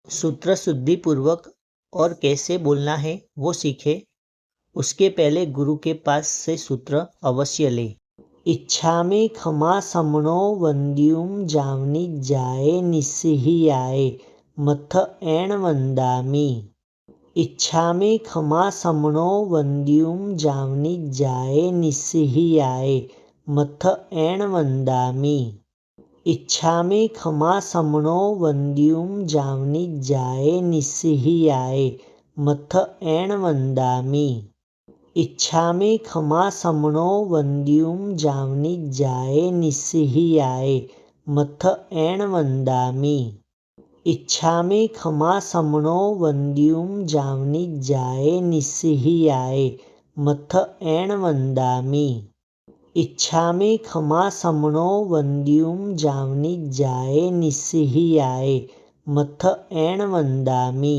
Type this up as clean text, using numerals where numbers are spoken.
सूत्र शुद्धि पूर्वक और कैसे बोलना है वो सीखे, उसके पहले गुरु के पास से सूत्र अवश्य ले। इच्छामि खमा समणो वंद्युम जावनी जाए निस्सिही आए मथ एण वंदामी। इच्छामि खमा समणो वंद्युम जावनी जाए निस्सिही आए मथ एण वंदामी। इच्छामि खमा समणो वंद्युम जावनी जाए निस्सिही आए मथ एण वंदामी। इच्छामि खमा समणो वंद्युम जावनी जाए निस्सिही आए मथ एण वंदामी। इच्छामि खमा समणो वंद्युम जावनी जाए निस्सिही आए मथ एण वंदामी। इच्छामि खमा समणो वंद्युम जावनी जाए निस्सिही आए मथ एण वंदामी।